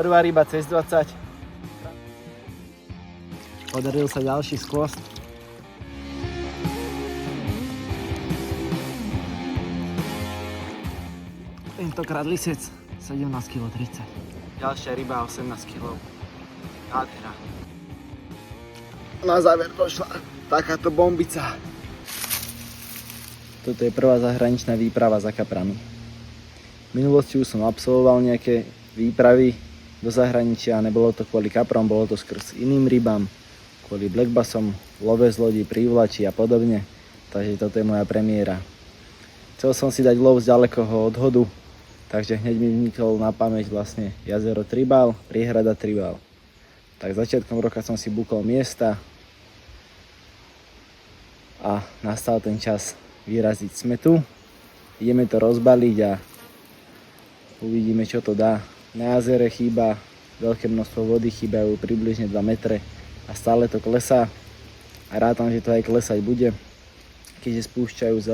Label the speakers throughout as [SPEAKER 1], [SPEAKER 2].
[SPEAKER 1] Prvá ryba cez 20. Podaril sa ďalší skvost. Tentokrát lisec 17,30 kg. Ďalšia ryba 18 kg. Nádhera. Na záver došla takáto bombica. Toto je prvá zahraničná výprava za kaprami. V minulosti už som absolvoval nejaké výpravy do zahraničia a nebolo to kvôli kaprom, bolo to skrz iným rybám, kvôli blackbassom, love z lodi, prívlači a podobne. Takže toto je moja premiéra. Chcel som si dať lov z ďalekého odhodu, takže hneď mi vnikol na pamäť vlastne jazero Tribal, priehrada Tribal. Tak začiatkom roka som si bukol miesta a nastal ten čas vyraziť. Sme tu, ideme to rozbaliť a uvidíme, čo to dá. Na jazere chýba veľké množstvo vody, chýbajú približne 2 metre a stále to klesá. A rátam, že to aj klesať bude, keďže spúšťajú z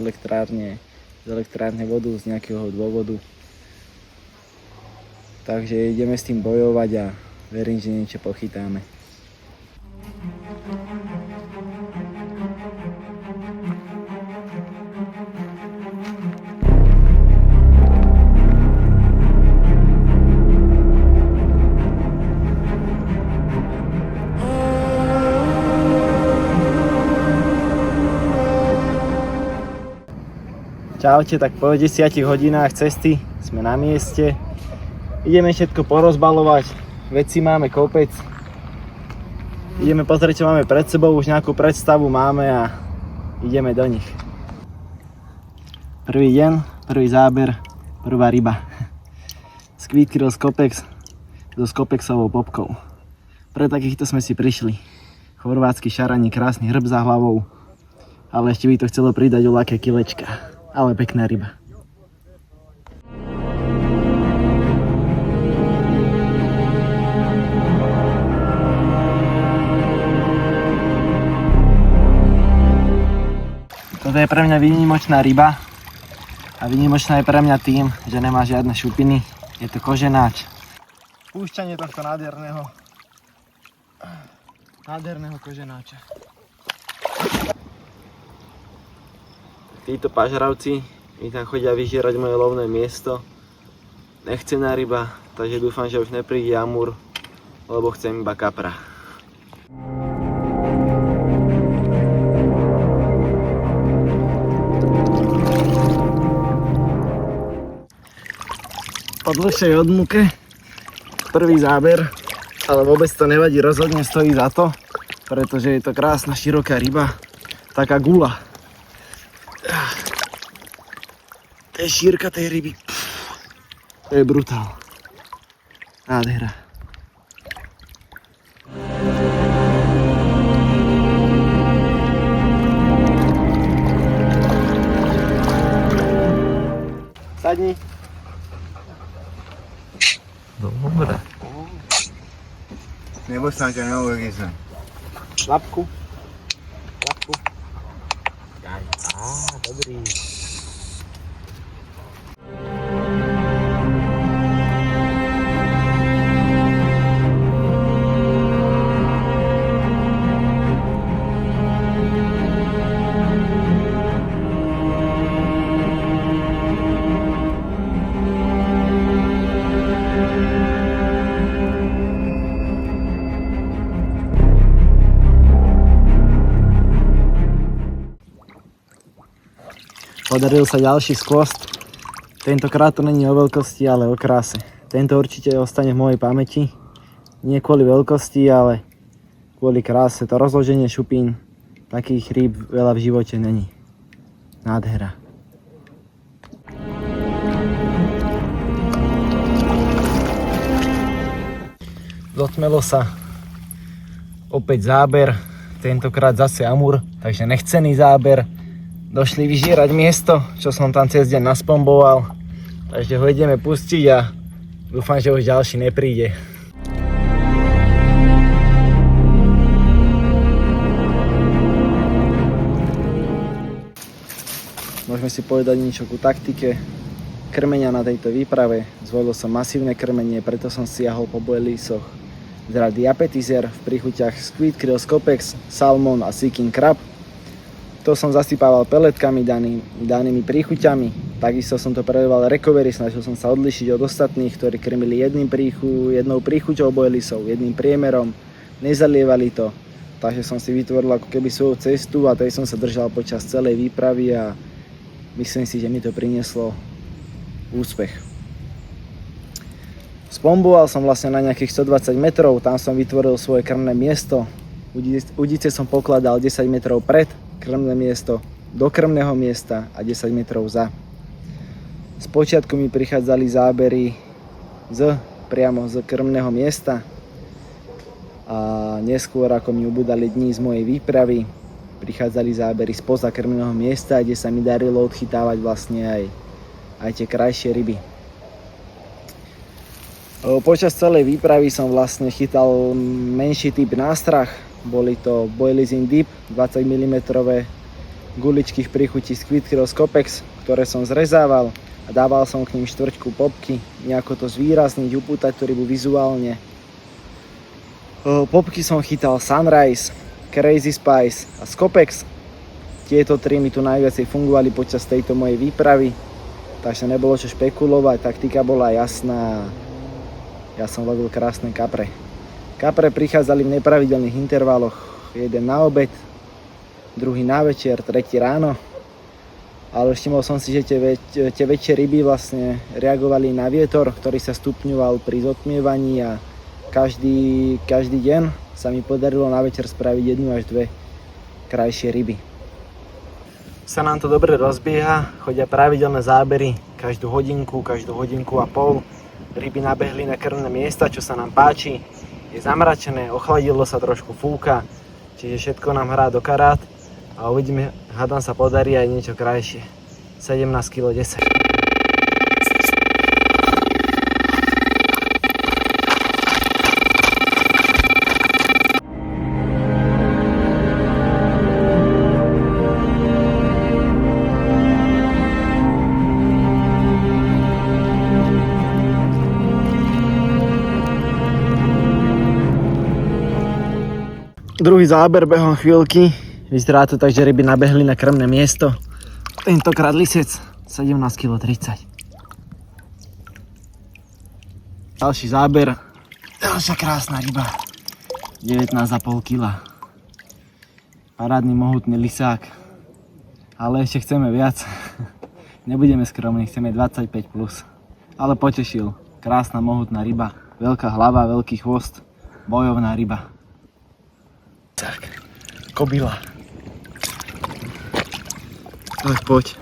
[SPEAKER 1] elektrárne vodu z nejakého dôvodu. Takže ideme s tým bojovať a verím, že niečo pochytáme. Čaute, tak po 10 hodinách cesty sme na mieste. Ideme všetko porozbalovať, veci máme kopec. Ideme pozrieť, čo máme pred sebou, už nejakú predstavu máme a ideme do nich. Prvý deň, prvý záber, prvá ryba. Squid Krill Scopex so Scopexovou popkou. Pre takýchto sme si prišli. Chorvátsky šarani, krásny hrb za hlavou, ale ešte by to chcelo pridať o ľaké kilečka. Ale pekná ryba. Toto je pre mňa výnimočná ryba a výnimočná je pre mňa tým, že nemá žiadne šupiny. Je to koženáč. Púšťanie tohto nádherného koženáča. Títo pažravci mi tam chodia vyžierať moje lovné miesto. Nechcená ryba, takže dúfam, že už nepríde amúr, lebo chcem iba kapra. Po dlhšej odmuke prvý záber, ale vôbec to nevadí, rozhodne stojí za to, pretože je to krásna široká ryba, taká gula. To je šírka tej ryby. To je brutál. Nádhera. Sadni.
[SPEAKER 2] Dobre. Nebo sa ťa neuvedí sem.
[SPEAKER 1] Lapku. Daj. Dobrý. Podaril sa ďalší skvost. Tentokrát to není o veľkosti, ale o kráse. Tento určite ostane v mojej pamäti. Nie kvôli veľkosti, ale kvôli kráse. To rozloženie šupín takých rýb veľa v živote není. Nádhera. Zotmelo sa. Opäť záber. Tentokrát zase amúr, takže nechcený záber. Došli vyžierať miesto, čo som tam cez deň naspomboval. Takže ho ideme pustiť a dúfam, že už ďalší nepríde. Môžeme si povedať niečo ku taktike. krmenia na tejto výprave. Zvolil som masívne krmenie, preto som siahol po bojlisoch z rady Appetizer v príchuťach Squid, Krill, Scopex, Salmon a Seeking Crab. To som zasypával peletkami danými príchuťami. Takisto som to prelieval recovery, snažil som sa odlišiť od ostatných, ktorí krmili jednou príchuťou bojlisov, jedným priemerom, nezalievali to. Takže som si vytvoril ako keby svoju cestu a tej som sa držal počas celej výpravy a myslím si, že mi to prinieslo úspech. Spomboval som vlastne na nejakých 120 metrov, tam som vytvoril svoje krmné miesto. Udice som pokladal 10 metrov pred krmné miesto, do krmného miesta a 10 metrov za. Spočiatku mi prichádzali zábery priamo z krmného miesta a neskôr, ako mi ubudali dní z mojej výpravy, prichádzali zábery spoza krmného miesta, kde sa mi darilo odchytávať vlastne aj tie krajšie ryby. Počas celej výpravy som vlastne chytal menší typ nástrah. Boli to Boilies in Deep 20 mm guličky v príchuti Squid, Krill, Scopex, ktoré som zrezával a dával som k nim štvrťku popky, nejako to zvýrazniť, upútať tú rybu vizuálne. Popky som chytal Sunrise, Crazy Spice a Scopex. Tieto tri mi tu najviacej fungovali počas tejto mojej výpravy, takže nebolo čo špekulovať, taktika bola jasná. Ja som lovil krásne kapre. Kapre prichádzali v nepravidelných intervaloch. Jeden na obed, druhý na večer, tretí ráno. Ale všimol som si, že tie väčšie ryby vlastne reagovali na vietor, ktorý sa stupňoval pri zotmievaní a každý deň sa mi podarilo na večer spraviť 1 až 2 krajšie ryby. Sa nám to dobre rozbieha, chodia pravidelné zábery každú hodinku a pol. Ryby nabehli na krmné miesta, čo sa nám páči. Je zamračené, ochladilo sa, trošku fúka, čiže všetko nám hrá do karát a uvidíme, hádam sa podarí aj niečo krajšie. 17 kg 10. Druhý záber behom chvíľky. Vyzerá to tak, že ryby nabehli na krmné miesto. Tentokrát lisec 17 kg 30. Ďalší záber. Ďalšia krásna ryba. 19,5 kg. Parádny mohutný lisák. Ale ešte chceme viac. Nebudeme skromní, chceme 25+. Ale potešil. Krásna mohutná ryba. Veľká hlava, veľký chvost. Bojovná ryba. Tak, kobila. Poď.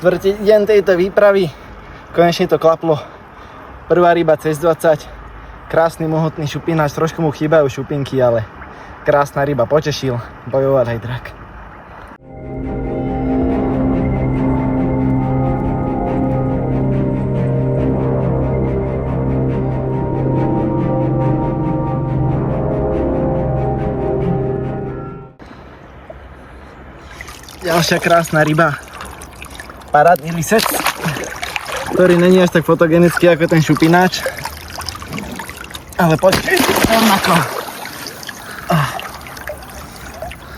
[SPEAKER 1] Štvrtý deň tejto výpravy, konečne to klaplo. Prvá ryba cez 20, krásny mohutný šupinač, trošku mu chýbajú šupinky, ale krásna ryba, potešil, bojovať aj drak. Ďalšia krásna ryba. Parádny lisec, ktorý není až tak fotogenický ako ten šupináč. Ale počkej, rovnako.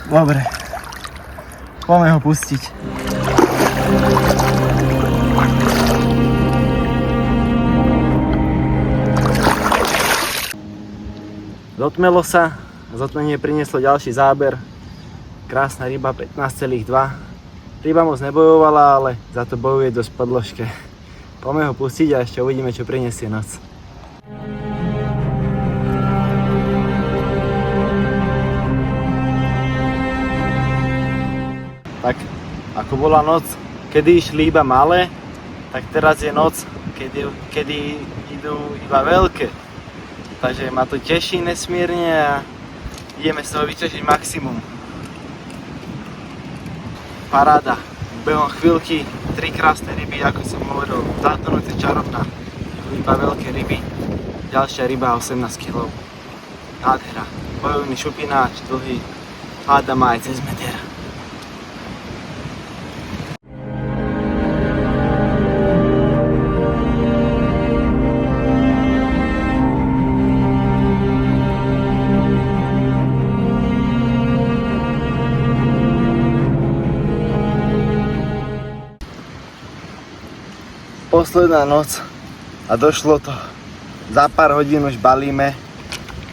[SPEAKER 1] Dobre, poďme ho pustiť. Zotmelo sa, zotmenie prinieslo ďalší záber. Krásna ryba 15,2. Ryba moc nebojovala, ale za to bojuje dosť v podložke. Poďme ho pustiť a ešte uvidíme, čo prinesie noc. Tak, ako bola noc, kedy išli iba malé, tak teraz je noc, kedy idú iba veľké. Takže ma to teší nesmierne a ideme z toho vyťažiť maximum. Paráda. Behom chvíľky 3 krásne ryby, ako som hovoril. Táto noc je čarovná. Iba veľké ryby. Ďalšia ryba 18 kg. Nádhera. Bojovný šupináč, dlhý. Háda má aj cez meter. Posledná noc a došlo to. Za pár hodín už balíme.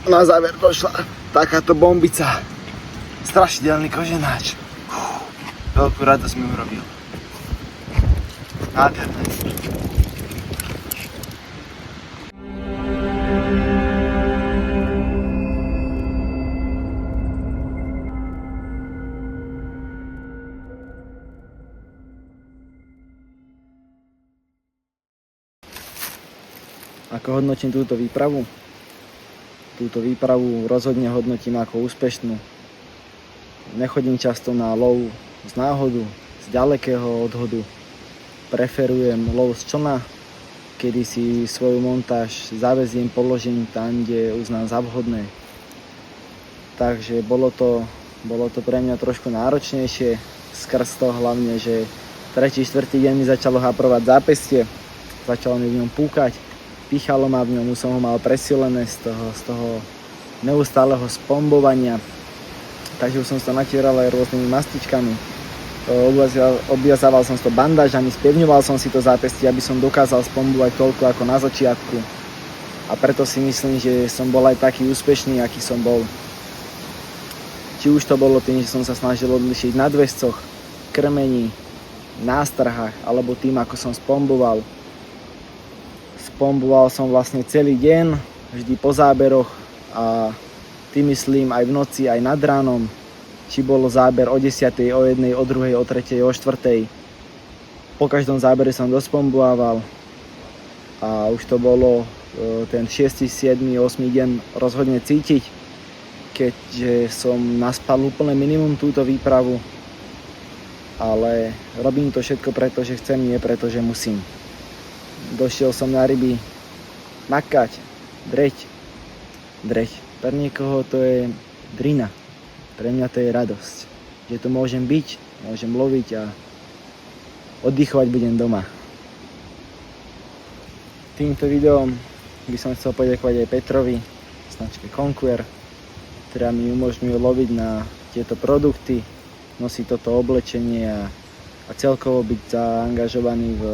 [SPEAKER 1] Na záver došla takáto bombica. Strašidelný koženáč. Veľkú radosť mi urobil. Nádherné. Ako hodnotím túto výpravu? Túto výpravu rozhodne hodnotím ako úspešnú. Nechodím často na lov z náhodu, z ďalekého odhodu. Preferujem lov z člna, kedy si svoju montáž zaveziem, položím tam, kde uznám za vhodné. Takže bolo to pre mňa trošku náročnejšie, skrz to hlavne, že 3. 4. deň mi začalo haprovať zápestie, začalo mi v ňom púkať. Píchalo ma v ňom, už som ho mal presilené z toho neustáleho spombovania. Takže už som to natieral aj rôznymi mastičkami. Objazával som to bandážami, spevňoval som si to zápestie, aby som dokázal spombovať toľko ako na začiatku. A preto si myslím, že som bol aj taký úspešný, aký som bol. Či už to bolo tým, že som sa snažil odlišiť na dvescoch, krmení, nástrhách, alebo tým, ako som spomboval. Spomboval som vlastne celý deň, vždy po záberoch a tým myslím aj v noci, aj nad ránom. Či bolo záber o 10, o 1, o 2, o 3, o 4. Po každom zábere som dospomboval a už to bolo ten 6., 7., 8. deň rozhodne cítiť, keďže som naspal úplne minimum túto výpravu, ale robím to všetko preto, že chcem, nie preto, že musím. Došiel som na ryby makať, dreť. Pre niekoho to je drina, pre mňa to je radosť, že tu môžem byť, môžem loviť a oddychovať budem doma. Týmto videom by som chcel poďakovať aj Petrovi, značke Conquer, ktorá mi umožňuje loviť na tieto produkty, nosiť toto oblečenie a celkovo byť zaangažovaný v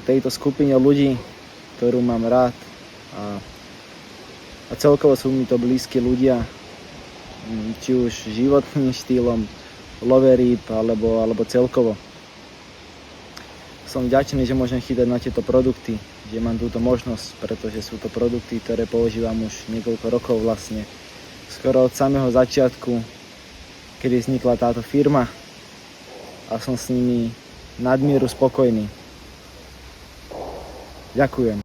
[SPEAKER 1] tejto skupine ľudí, ktorú mám rád a celkovo sú mi to blízki ľudia, či už životným štýlom, love rýb alebo celkovo. Som vďačný, že môžem chytať na tieto produkty, že mám túto možnosť, pretože sú to produkty, ktoré používam už niekoľko rokov vlastne. Skoro od samého začiatku, kedy vznikla táto firma a som s nimi nadmieru spokojný. Ďakujem.